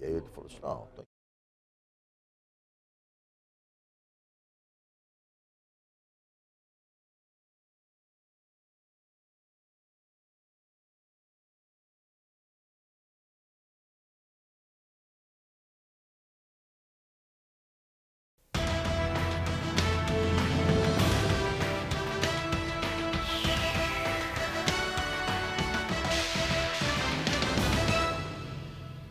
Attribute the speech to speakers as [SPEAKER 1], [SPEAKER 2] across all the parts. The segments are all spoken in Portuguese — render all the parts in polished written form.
[SPEAKER 1] E aí ele falou assim, não,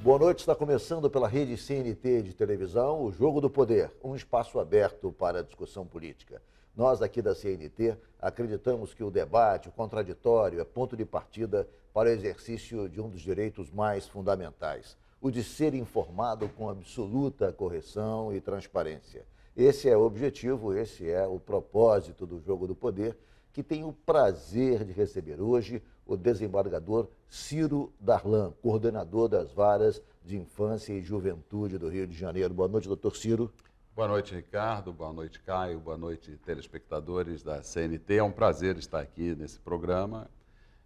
[SPEAKER 1] boa noite, está começando pela rede CNT de televisão, o Jogo do Poder, um espaço aberto para a discussão política. Nós aqui da CNT acreditamos que o debate, o contraditório, é ponto de partida para o exercício de um dos direitos mais fundamentais, o de ser informado com absoluta correção e transparência. Esse é o objetivo, esse é o propósito do Jogo do Poder, que tenho o prazer de receber hoje o desembargador Ciro Darlan, coordenador das varas de infância e juventude do Rio de Janeiro. Boa noite, doutor Ciro.
[SPEAKER 2] Boa noite, Ricardo. Boa noite, Caio. Boa noite, telespectadores da CNT. É um prazer estar aqui nesse programa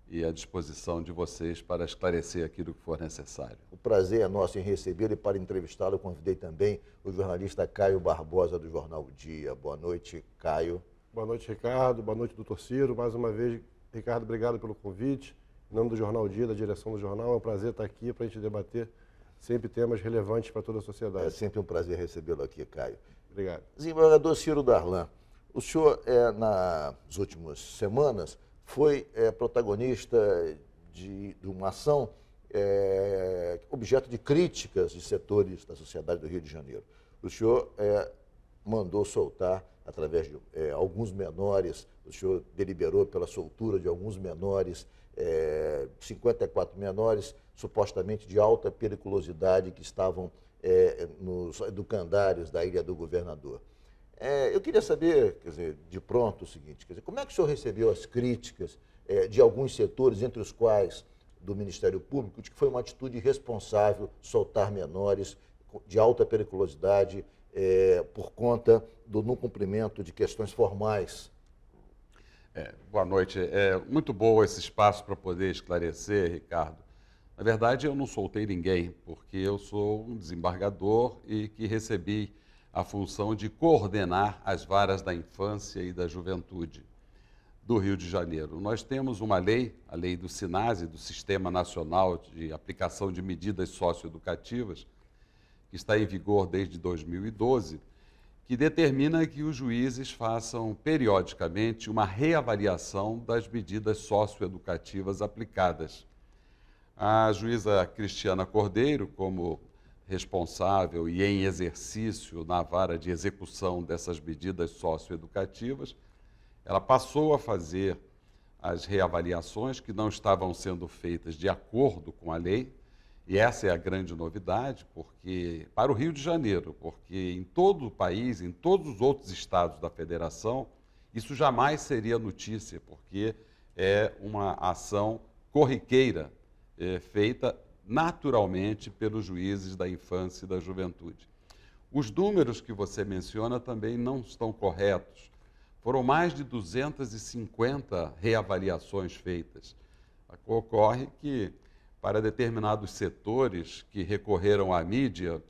[SPEAKER 2] e à disposição de vocês para esclarecer aquilo que for necessário.
[SPEAKER 1] O prazer é nosso em recebê-lo e para entrevistá-lo eu convidei também o jornalista Caio Barbosa do Jornal O Dia. Boa noite, Caio.
[SPEAKER 3] Boa noite, Ricardo. Boa noite, doutor Ciro. Mais uma vez, Ricardo, obrigado pelo convite. Em nome do Jornal O Dia, da direção do jornal, é um prazer estar aqui para a gente debater sempre temas relevantes para toda a sociedade.
[SPEAKER 1] É sempre um prazer recebê-lo aqui, Caio.
[SPEAKER 3] Obrigado.
[SPEAKER 1] Desembargador Ciro Darlan, o senhor, nas últimas semanas, foi protagonista de uma ação objeto de críticas de setores da sociedade do Rio de Janeiro. O senhor mandou soltar, através de alguns menores, o senhor deliberou pela soltura de alguns menores, 54 menores, supostamente de alta periculosidade, que estavam nos educandários da Ilha do Governador. Eu queria saber, quer dizer, de pronto o seguinte, quer dizer, como é que o senhor recebeu as críticas de alguns setores, entre os quais do Ministério Público, de que foi uma atitude irresponsável soltar menores de alta periculosidade por conta do não cumprimento de questões formais?
[SPEAKER 2] Boa noite. É muito bom esse espaço para poder esclarecer, Ricardo. Na verdade, eu não soltei ninguém, porque eu sou um desembargador e que recebi a função de coordenar as varas da infância e da juventude do Rio de Janeiro. Nós temos uma lei, a lei do SINASE, do Sistema Nacional de Aplicação de Medidas Socioeducativas, que está em vigor desde 2012, que determina que os juízes façam periodicamente uma reavaliação das medidas socioeducativas aplicadas. A juíza Cristiana Cordeiro, como responsável e em exercício na vara de execução dessas medidas socioeducativas, ela passou a fazer as reavaliações que não estavam sendo feitas de acordo com a lei, e essa é a grande novidade, porque para o Rio de Janeiro, porque em todo o país, em todos os outros estados da federação, isso jamais seria notícia, porque é uma ação corriqueira, feita naturalmente pelos juízes da infância e da juventude. Os números que você menciona também não estão corretos. Foram mais de 250 reavaliações feitas. Ocorre que, para determinados setores que recorreram à mídia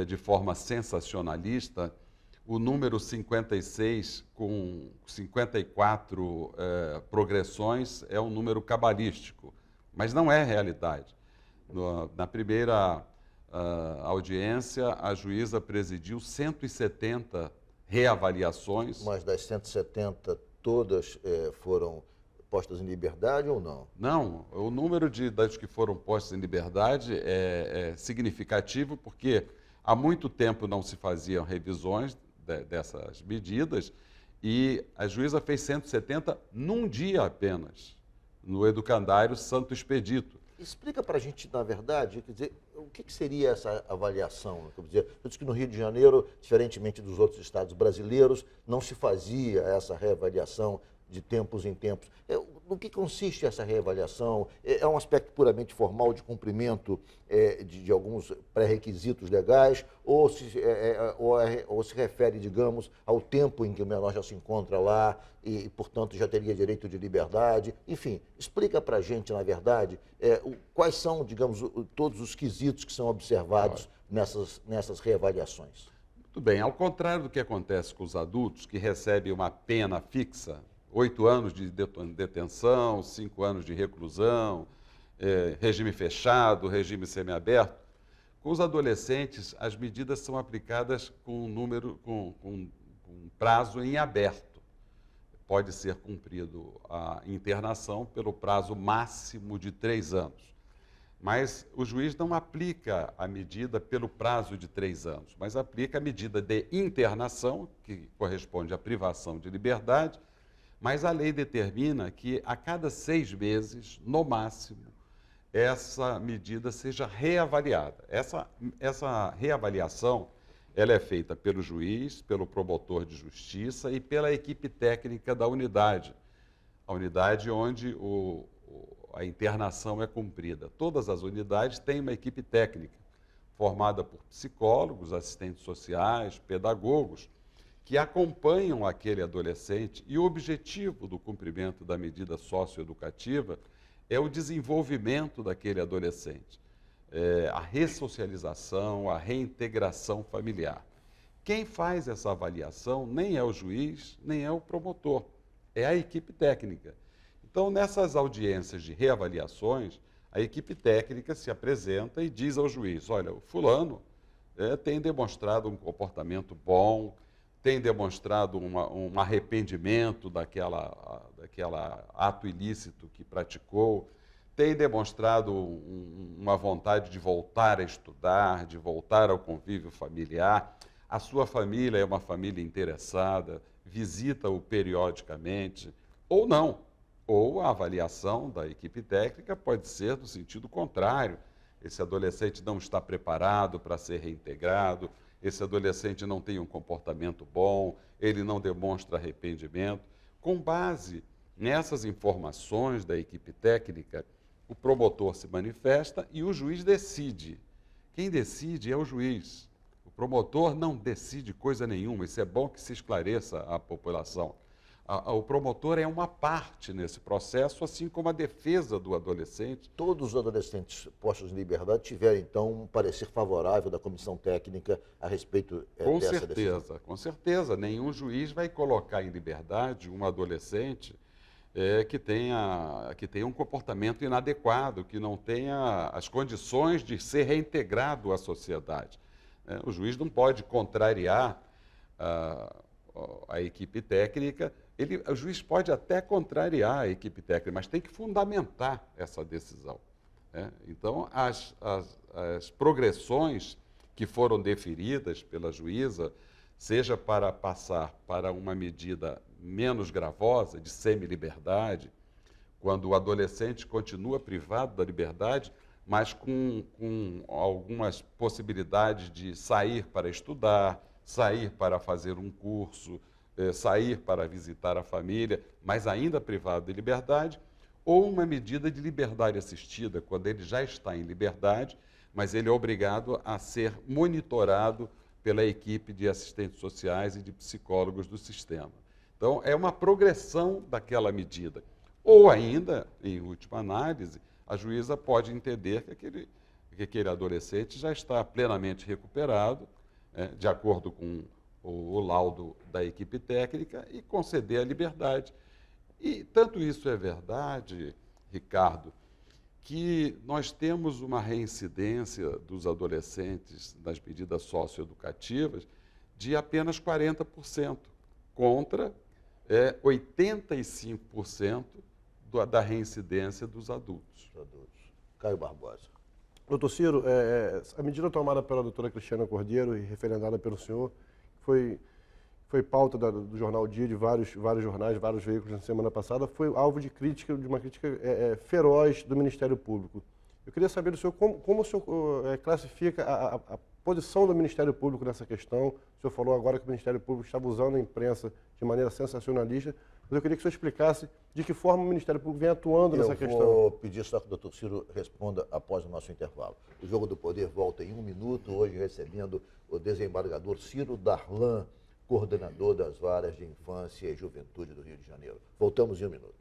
[SPEAKER 2] de forma sensacionalista, o número 56, com 54 progressões, é um número cabalístico, mas não é realidade. Na primeira audiência, a juíza presidiu 170 reavaliações.
[SPEAKER 1] Mas das 170, todas foram postas em liberdade ou não?
[SPEAKER 2] Não, o número das que foram postas em liberdade é significativo, porque há muito tempo não se faziam revisões dessas medidas e a juíza fez 170 num dia apenas, no educandário Santo Expedito.
[SPEAKER 1] Explica para a gente, na verdade, quer dizer, o que seria essa avaliação? Quer dizer, eu disse que no Rio de Janeiro, diferentemente dos outros estados brasileiros, não se fazia essa reavaliação de tempos em tempos. no que consiste essa reavaliação? É um aspecto puramente formal de cumprimento de alguns pré-requisitos legais ou se refere, digamos, ao tempo em que o menor já se encontra lá e, portanto, já teria direito de liberdade? Enfim, explica para a gente, na verdade, quais são, digamos, todos os quesitos que são observados nessas reavaliações.
[SPEAKER 2] Muito bem, ao contrário do que acontece com os adultos, que recebem uma pena fixa, 8 anos de detenção, 5 anos de reclusão, regime fechado, regime semiaberto, com os adolescentes as medidas são aplicadas com prazo em aberto. Pode ser cumprido a internação pelo prazo máximo de 3 anos. Mas o juiz não aplica a medida pelo prazo de 3 anos, mas aplica a medida de internação, que corresponde à privação de liberdade, mas a lei determina que a cada 6 meses, no máximo, essa medida seja reavaliada. Essa reavaliação ela é feita pelo juiz, pelo promotor de justiça e pela equipe técnica da unidade, a unidade onde a internação é cumprida. Todas as unidades têm uma equipe técnica, formada por psicólogos, assistentes sociais, pedagogos, que acompanham aquele adolescente, e o objetivo do cumprimento da medida socioeducativa é o desenvolvimento daquele adolescente, a ressocialização, a reintegração familiar. Quem faz essa avaliação nem é o juiz, nem é o promotor, é a equipe técnica. Então, nessas audiências de reavaliações, a equipe técnica se apresenta e diz ao juiz: olha, o fulano tem demonstrado um comportamento bom, tem demonstrado um arrependimento daquela ato ilícito que praticou, tem demonstrado uma vontade de voltar a estudar, de voltar ao convívio familiar, a sua família é uma família interessada, visita-o periodicamente, ou não. Ou a avaliação da equipe técnica pode ser no sentido contrário. Esse adolescente não está preparado para ser reintegrado, esse adolescente não tem um comportamento bom, ele não demonstra arrependimento. Com base nessas informações da equipe técnica, o promotor se manifesta e o juiz decide. Quem decide é o juiz. O promotor não decide coisa nenhuma, isso é bom que se esclareça à população. O promotor é uma parte nesse processo, assim como a defesa do adolescente.
[SPEAKER 1] Todos os adolescentes postos em liberdade tiveram, então, um parecer favorável da comissão técnica a respeito dessa decisão?
[SPEAKER 2] Com certeza. Nenhum juiz vai colocar em liberdade um adolescente que tenha um comportamento inadequado, que não tenha as condições de ser reintegrado à sociedade. O juiz não pode contrariar a equipe técnica. O juiz pode até contrariar a equipe técnica, mas tem que fundamentar essa decisão. Então, as progressões que foram deferidas pela juíza, seja para passar para uma medida menos gravosa, de semi-liberdade, quando o adolescente continua privado da liberdade, mas com algumas possibilidades de sair para estudar, sair para fazer um curso, sair para visitar a família, mas ainda privado de liberdade, ou uma medida de liberdade assistida, quando ele já está em liberdade, mas ele é obrigado a ser monitorado pela equipe de assistentes sociais e de psicólogos do sistema. Então, é uma progressão daquela medida. Ou ainda, em última análise, a juíza pode entender que aquele adolescente já está plenamente recuperado, de acordo com o laudo da equipe técnica, e conceder a liberdade. E tanto isso é verdade, Ricardo, que nós temos uma reincidência dos adolescentes nas medidas socioeducativas de apenas 40%, contra 85% da reincidência dos adultos.
[SPEAKER 1] Caio Barbosa.
[SPEAKER 3] Doutor Ciro, a medida tomada pela doutora Cristiana Cordeiro e referendada pelo senhor foi pauta do Jornal Dia, de vários jornais, vários veículos na semana passada, foi alvo de uma crítica feroz do Ministério Público. Eu queria saber do senhor como o senhor classifica a posição do Ministério Público nessa questão. O senhor falou agora que o Ministério Público estava usando a imprensa de maneira sensacionalista Mas eu queria que o senhor explicasse de que forma o Ministério Público vem atuando nessa questão.
[SPEAKER 1] Eu vou pedir só que o doutor Ciro responda após o nosso intervalo. O Jogo do Poder volta em 1 minuto, hoje recebendo o desembargador Ciro Darlan, coordenador das varas de infância e juventude do Rio de Janeiro. Voltamos em 1 minuto.